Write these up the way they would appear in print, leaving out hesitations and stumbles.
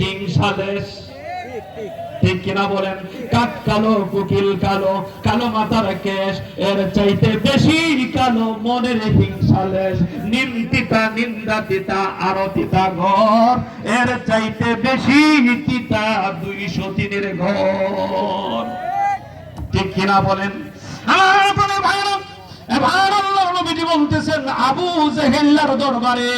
হিংসা দেশ। ঠিক কিনা বলেন? কাক কালো, কুকিল কালো, কালো মাথার কেশ, এর চাইতে বেশি কালো মনের হিংসা লেশ। নিম তিতা, নিন্দা তিতা, আরো তিতা ঘর, এর চাইতে বেশি তিতা 203 ঘর। ঠিক কিনা বলেন? আমার ভাইরা, এবার আল্লাহর নবীজি বলতেছেন আবু জেহেলের দরবারে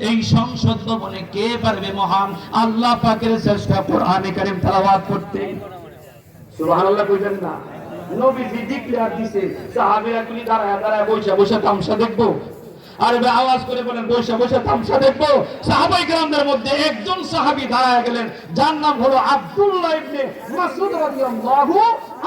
এই সংসদ ভবনে কে পারবে মহান আল্লাহ পাকের শ্রেষ্ঠ কোরআনে কারীম তেলাওয়াত করতে? সুবহানাল্লাহ কইবেন না? নবীজি ডিক্লেয়ার দিয়েছে, সাহাবীরা গুলি দাঁড়ায় দাঁড়ায় বসে বসে তামসা দেখবো। আর আওয়াজ করে বলেন বসে বসে তামসা দেখবো। সাহাবায়ে কেরামদের মধ্যে একজন সাহাবী দাঁড়ায় গেলেন, যার নাম হলো আব্দুল্লাহ ইবনে মাসউদ রাদিয়াল্লাহু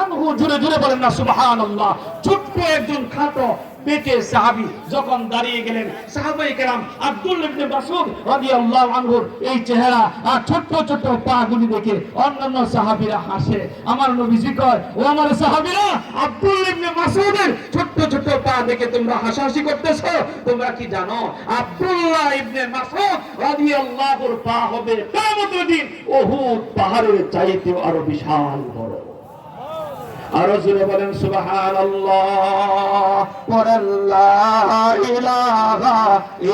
আনহু। জোরে জোরে বলেন না সুবহানাল্লাহ। ছোট্ট একজন খাটো পেটে সাহাবী যখন দাঁড়িয়ে গেলেন, সাহাবায়ে কেরাম আব্দুল্লাহ ইবনে মাসউদ রাদিয়াল্লাহু আনহুর এই চেহারা আর ছোট্ট ছোট্ট পা গুলি দেখে অন্যান্য সাহাবীরা হাসে। আমার নবীজি কয়, ও আমার সাহাবীরা, আব্দুল্লাহ ইবনে মাসউদের ছোট্ট ছোট্ট পা দেখে তোমরা হাসাহাসি করতেছো? তোমরা কি জানো আব্দুল্লাহ ইবনে মাসউদ রাদিয়াল্লাহুর পা হবে কিয়ামতের দিন উহুদ পাহাড়ের চাইতেও আরো বিশাল বড়। আরো জোরে বলেন সুবহানাল্লাহ। পড়েন লা ইলাহা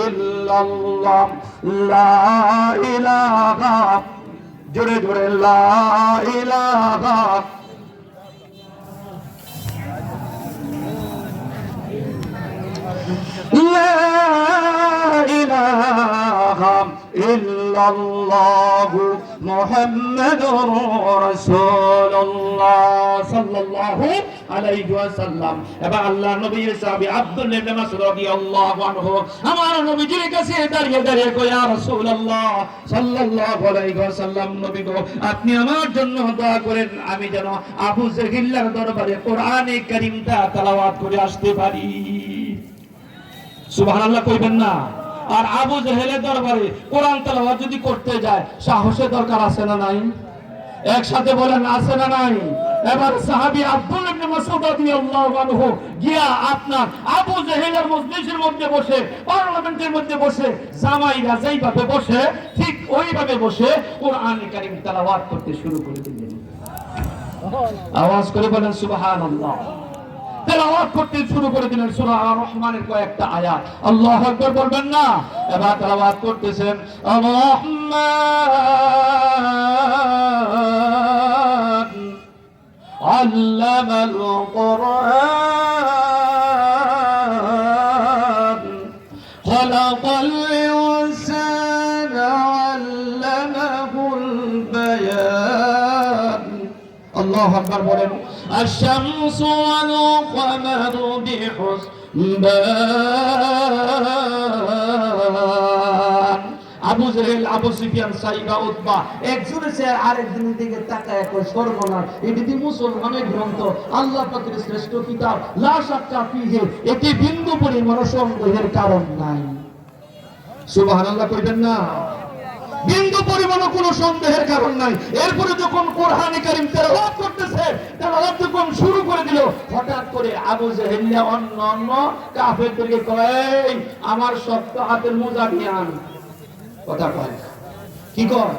ইল্লাল্লাহ, লা ইলাহা, জোরে জোরে লা ইলাহা, লা ইলাহা ইল্লাল্লাহু মুহাম্মাদুর রাসূলুল্লাহ সাল্লাল্লাহু আলাইহি ওয়াসাল্লাম। এবার আল্লাহর নবীর সাহাবী আব্দুল্লাহ ইবনে মাসউদ রাদিয়াল্লাহু আনহু আমার নবীজির কাছে দাঁড়িয়ে দাঁড়িয়ে কয়, ইয়া রাসূলুল্লাহ সাল্লাল্লাহু আলাইহি ওয়াসাল্লাম, নবী গো, আপনি আমার জন্য দোয়া করেন, আমি যেন আবু জেহেলের দরবারে কোরআনে কারীমটা তেলাওয়াত করে আসতে পারি। সুবহানাল্লাহ কইবেন না? আর আবু জেহেলের দরবারে কোরআন তেলাওয়াত যদি করতে যায়, সাহসের দরকার আছে না নাই? একসাথে বলেন, আছে না নাই? এবার সাহাবী আব্দুল্লাহ ইবনে মাসউদ রাদিয়াল্লাহু আনহু গিয়া আপনার আবু জেহেলের মজলিসের মধ্যে বসে, পার্লামেন্টের মধ্যে বসে, জামাইরা যেইভাবে বসে ঠিক ওইভাবে বসে কোরআন কারীম তেলাওয়াত করতে শুরু করে দিলেন। আওয়াজ করে বলেন সুবহানাল্লাহ। তেলাওয়াত করতে শুরু করে দিলেন সূরা আর-রহমানের কয়েকটা আয়াত। আল্লাহু আকবার বলবেন না? এবার তেলাওয়াত করতেছেন, আর-রহমান আল্লামাল কুরআন খালাকাল ইনসানা আল্লামাহুল বায়ান। আল্লাহু আকবার বলেন। الشمس والقمر بحسبان। আবু জেহেল, আবু সুফিয়ান, সাইবা, উতবা একজনের চেয়ে আরেকজনের দিকে তাকায় কয়, সর্বনাশ, এটি মুসলমানের গ্রন্থ, আল্লাহ পাকের শ্রেষ্ঠ কিতাব, লা শাক্কা ফীহি, এটি বিন্দু পরিমাণ সন্দেহের কারণ নাই। সুবহানাল্লাহ কইবেন না? বিন্দু পরিমাণ কোনো সন্দেহের কারণ নাই। এরপরে যখন কোরআনে কারীম তেলাওয়াত করতেছে, তেলাওয়াত যখন শুরু করে দিল, হঠাৎ করে আবু জেহেল অন্য কাফেরদেরকে কয়, আমার শক্ত হাতের মোজা নিয়ে আন। কথা কয় কি কয়?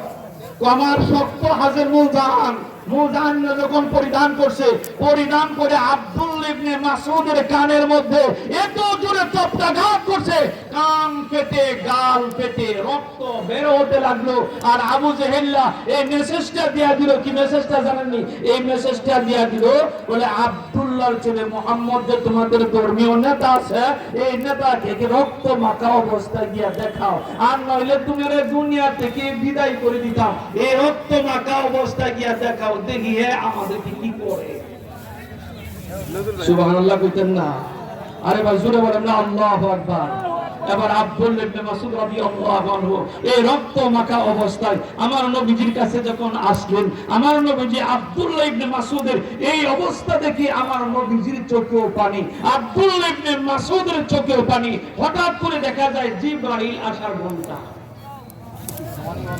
আমার শক্ত হাতের মোজা আন। মোজা যখন পরিধান করছে, পরিধান করে আব্দুল্লাহ ইবনে মাসউদের কানের মধ্যে এত জোরে চপটাঘাত করছে, কান ফেটে গাল ফেটে রক্ত বের হতে লাগলো। আর আবু জেহেল এই মেসেজটা দিয়া দিল, কি মেসেজটা জানেননি? এই মেসেজটা দিয়া দিল, বলে আব্দুল্লাহর ছেলে মুহাম্মদ যে তোমাদের ধর্মীয় নেতা আছে, এই নেতাকে রক্ত মাখা অবস্থায় গিয়া দেখাও, আর নইলে তুমি দুনিয়া থেকে বিদায় করে দিতাম। এই রক্ত মাখা অবস্থায় গিয়া দেখাও, দেখিয়ে আমাদেরকে কি করে। সুবহানাল্লাহ কইতেন না? আরে ভাই জোরে বলেন না আল্লাহু আকবার। এবার আব্দুল্লাহ ইবনে মাসউদ রাদিয়াল্লাহু আনহু এই রক্ত মাখা অবস্থায় আমার নবীজির কাছে যখন আসলেন, আমার নবীজি আব্দুল্লাহ ইবনে মাসউদের এই অবস্থা দেখে আমার নবীজির চোখেও পানি, আব্দুল্লাহ ইবনে মাসউদের চোখেও পানি। হঠাৎ করে দেখা যায় জিবরাইল আসার ঘন্টা।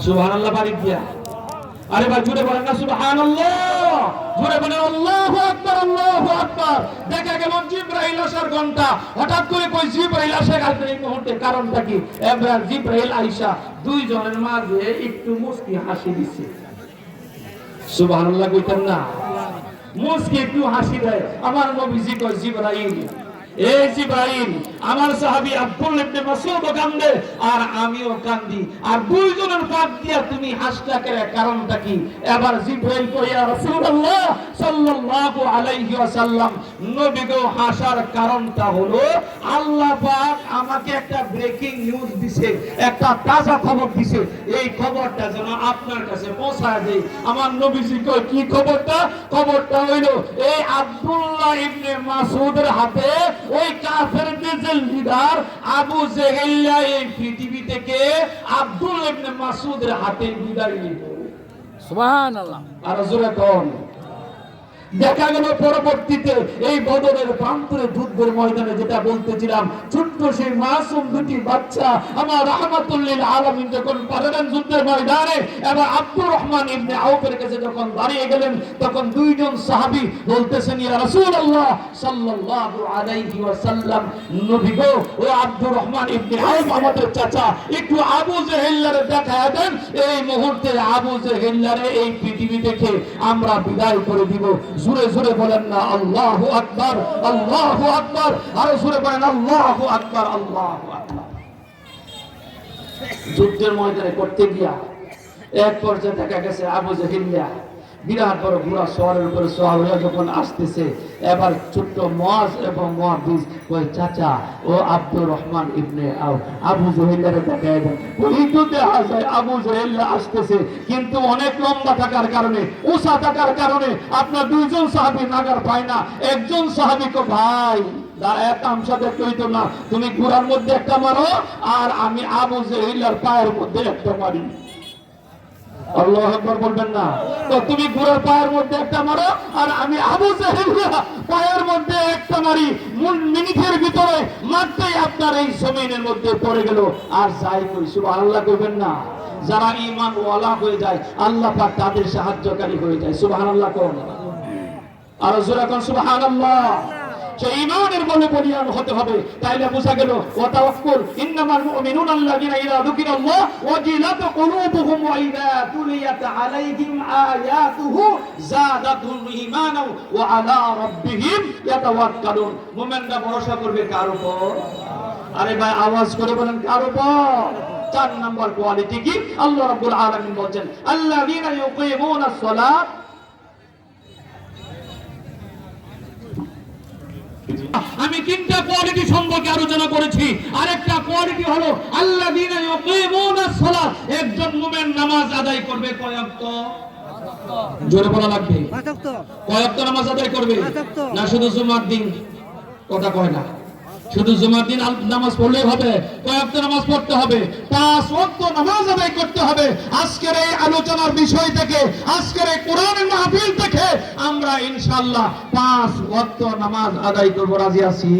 সুবহানাল্লাহ বাড়ি দিয়া আরে ভাই জুড়ে বলেন না সুবহানাল্লাহ, জুড়ে বলেন আল্লাহু আকবার, আল্লাহু আকবার। দেখা গেল জিবরাইল আসার ঘন্টা, হঠাৎ করে কই জিবরাইল আসে গেছে এই মুহূর্তে, কারণটা কি? এবার জিবরাইল আয়েশা দুইজনের মাঝে একটু মুস্কি হাসি দিছে। সুবহানাল্লাহ কইতেন না? মুস্কি একটু হাসি দেয়। আমার নবীজি কয় জিবরাইল, এই জিবরাইল, আমার সাহাবী আব্দুল্লাহ ইবনে মাসউদ কান্দে আর আমিও কান্দি, আর দুইজনের পাক দিয়া তুমি হাসটা করে, কারণটা কি? এবার জিবরাইল কয় ইয়া রাসূলুল্লাহ সাল্লাল্লাহু আলাইহি ওয়াসাল্লাম, নবী গো হাসার কারণটা হলো আল্লাহ পাক আমাকে একটা ব্রেকিং নিউজ দিছে, একটা তাজা খবর দিছে, এই খবরটা যেন আপনার কাছে পৌঁছায় দেই। আমার নবীজি কয় কি খবরটা? খবরটা হইলো এই আব্দুল্লাহ ইবনে মাসউদের হাতে ওই কাফেরদের যে লিডার আবু জেহেল এই পৃথিবী থেকে আব্দুল্লাহ ইবনে মাসউদের হাতে বিদায় নিল। সুবহানাল্লাহ। আর জোরে কোন? দেখা গেল পরবর্তীতে এই বদরের প্রান্তরে যুদ্ধের ময়দানে যেটা বলতেছিলাম, ছোট্ট সেই মাসুম দুটি বাচ্চা আমার রাহমাতুল লিল আলামিন যখন পারলেন যুদ্ধের ময়দানে, এবার আব্দুর রহমান ইবনে আউফের কাছে যখন দাঁড়িয়ে গেলেন, তখন দুইজন সাহাবী বলতেছেন ইয়া রাসূলুল্লাহ সাল্লাল্লাহু আলাইহি ওয়াসাল্লাম, নবী গো ও আব্দুর রহমান ইবনে আউফ আমাদের চাচা, একটু আবু জেহেলরে দেখায় দেন, এই মুহূর্তে আবু জেহেলরে এই পৃথিবী থেকে আমরা বিদায় করে দিব। জোরে জোরে বলেন না আল্লাহু আকবার, আল্লাহু আকবার, আর জোরে বলেন আল্লাহু আকবার, আল্লাহু আকবার। যুদ্ধের ময়দানে করতে গিয়া এক পর্যায়ে দেখা গেছে আবু জেহেল বিরাট বড় ঘোড়া শহরের উপরে সওয়ার হয়ে যখন আসতেছে, এবার ছোট্ট মুআজ এবং মুআবিজ ওই চাচা ও আব্দুর রহমান ইবনে আউফ আবু জেহেলের দেখায় দেন। ওই তো দেখা যায় আবু জেহেল আসতেছে, কিন্তু অনেক লম্বা থাকার কারণে, উঁচা থাকার কারণে আপনার দুইজন সাহাবী নাগার পায় না। একজন সাহাবী কো ভাই এক আমসা দেখতে হইতো না, তুমি ঘোড়ার মধ্যে একটা মারো আর আমি আবু জেহেলের পায়ের মধ্যে একটা মারি। আল্লাহু আকবার বলবেন না? তো তুমি ঘোড়ার পায়ের মধ্যে একটা মারো আর আমি আবু জেহেলের পায়ের মধ্যে একটা মারি। মিনিটের ভিতরে মারতেই আপনার এই জমিনের মধ্যে পড়ে গেল। আর যাই কই সুবহানাল্লাহ কইবেন না? যারা ঈমান ওয়ালা হয়ে যায় আল্লাহ পাক তাদের সাহায্যকারী হয়ে যায়। সুবহানাল্লাহ কোন? আর জোরে কোন সুবহানাল্লাহ। সেই ঈমানের বলে বলিয়ান হতে হবে, তাইলে বোঝা গেল ওয়া তাওয়াক্কুল ইন্নামাল মুমিনুনা আল্লাযিনা ইযা যুকিরাল্লাহ ওয়াজিলাত কুলুবুহুম ওয়া ইযা তুলিয়াত আলাইহিম আয়াতুহু যাদাতুহুম ঈমানাও ওয়া আলা রাব্বিহিম ইয়াতাওয়াক্কালুন। মুমিনরা ভরসা করবে কার উপর? আরে ভাই আওয়াজ করে বলেন কার উপর? 4 নম্বর কোয়ালিটি কি? আল্লাহ রাব্বুল আলামিন বলেন আল্লাযিনা ইউকিমুনাস সালাত। আমি তিনটা কোয়ালিটি সম্পর্কে আলোচনা করেছি। আরেকটা কোয়ালিটি হলো আল্লাযীনা ইউকিমুনাস সালাত, একজন মুমিন নামাজ আদায় করবে কয় ওয়াক্ত? জোরে বলা লাগবে। কয় ওয়াক্ত নামাজ আদায় করবে? না শুধু জুমার দিন? কথা কয় না। শুধু জুমার দিন নামাজ পড়লেই হবে? কয় ওয়াক্ত নামাজ পড়তে হবে? 5 ওয়াক্ত নামাজ আদায় করতে হবে। আজকের এই আলোচনার বিষয় থেকে, আজকের এই কোরআনের মাহফিল থেকে আমরা ইনশাআল্লাহ 5 ওয়াক্ত নামাজ আদায় করব। রাজি আছি?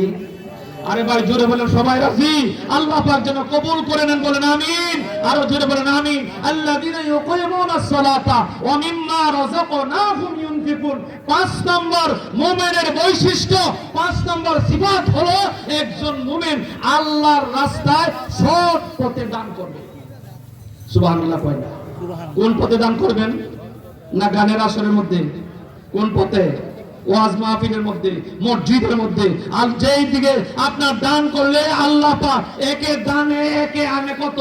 আরে ভাই জোরে বলেন সবাই রাজি? আল্লাহ পাক যেন কবুল করে নেন, বলেন আমিন। আরো জোরে বলেন আমিন। আল্লাযীনা ইউকিমুনাস সালাতা ওয়া মিম্মা রাযাকনাহুম ইউনফিকুন। 5 নম্বর মুমিনের বৈশিষ্ট্য, 5 নম্বর সিফাত হলো একজন মুমিন আল্লাহর রাস্তায় সৎ পথে দান করবে। সুবহানাল্লাহ কয় না? কোন পথে দান করবেন? না গানের আসরের মধ্যে? কোন পথে? ওয়াজ মাহফিলের মধ্যে, মসজিদের মধ্যে। আর যেই দিকে আপনার দান করলে আল্লাহ পাক একে দানে একে আনে কত?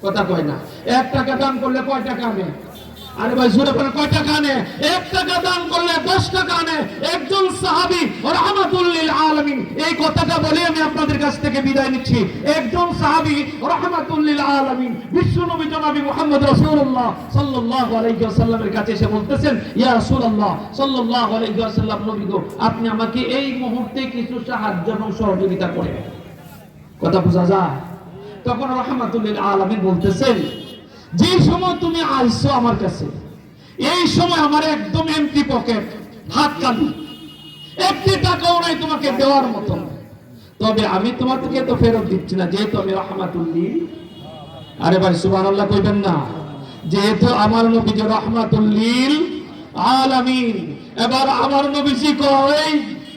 কথা কয় না? 1 টাকা দান করলে কয় টাকা আনে? আরে ভাই জোরে বলেন কয় টাকা আনে? 1 টাকা দান করলে 10 টাকা আনে। একজন সাহাবী রাহমাতুল লিল আলামিন, এই কথাটা বলে আমি আপনাদের কাছ থেকে বিদায় নিচ্ছি। একজন সাহাবী রাহমাতুল লিল আলামিন বিশ্বনবী জনাব মুহাম্মদ রাসূলুল্লাহ সাল্লাল্লাহু আলাইহি ওয়াসাল্লামের কাছে এসে বলতেছেন ইয়া রাসূলুল্লাহ সাল্লাল্লাহু আলাইহি ওয়াসাল্লাম, নবী গো আপনি আমাকে এই মুহূর্তে কিছু সাহায্য এবং সহযোগিতা করেন। কথা বোঝা যায়? তখন রাহমাতুল লিল আলামিন বলতেছেন যে সময় তুমি আইছো আমার কাছে, এই সময় আমার একদম এমটি পকেট, হাত খালি, 1 টাকাও নাই তোমাকে দেওয়ার মতো। তবে আমি তোমাকে তো ফেরত দিচ্ছি না, যেহেতু আমি রাহমাতুল লিল। আরে ভাই সুবহানাল্লাহ কইবেন না? যেহেতু আমার নবীজি রাহমাতুল লিল আলামিন, এবার আমার নবীজি কয়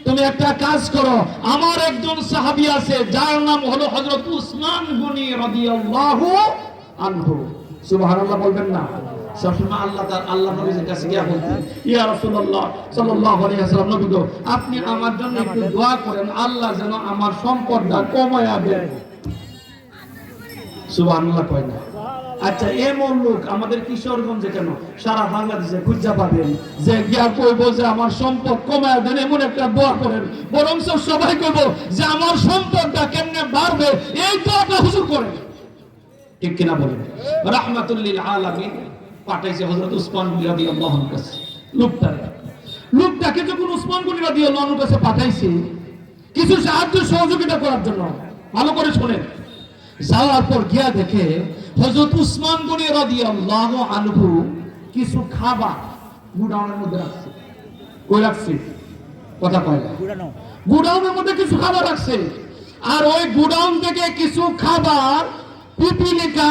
তুমি একটা কাজ করো, আমার একজন সাহাবী আছে যার নাম হলো হযরত উসমান গনি রাদিয়াল্লাহু আনহু। সুবহানাল্লাহ বলবেন না? সবসময় আল্লাহ নবীর কাছে গিয়ে বলতেন, ইয়া রাসূলুল্লাহ সাল্লাল্লাহু আলাইহি ওয়াসাল্লাম, নবী গো আপনি আমার জন্য একটু দোয়া করেন, আল্লাহ যেন আমার সম্পদটা কমায়া দেন। সুবহানাল্লাহ কয় না? আচ্ছা, এমন লোক আমাদের কিশোরগঞ্জে কেন, সারা বাংলাদেশে খুঁজা পাবেন যে গিয়া কইব যে আমার সম্পদ কমায়া দেন, এমন একটা দোয়া করেন। বরং সবাই কইব যে আমার সম্পদটা কেমনে বাড়বে এই দোয়াটা হুজুর করেন। ঠিক কিনা বলেন? রাহমাতুল লিল আলামিন পাঠাইছে হযরত উসমান রাদিয়াল্লাহু আনহু কাছে লোকটাকে যখন উসমান রাদিয়াল্লাহু আনহু কাছে পাঠাইছে কিছু সাহায্য সহযোগিতা করার জন্য, ভালো করে শুনেন। যাওয়ার পর গিয়া দেখে হযরত উসমান গনি রাদিয়াল্লাহু আনহু কিছু খাবার গুডাউনের মধ্যে রাখছে। কই রাখছে? কথা কয় না। গুডাউনের মধ্যে কিছু খাবার রাখছে, আর ওই গুডাউন থেকে কিছু খাবার পিপিলিকা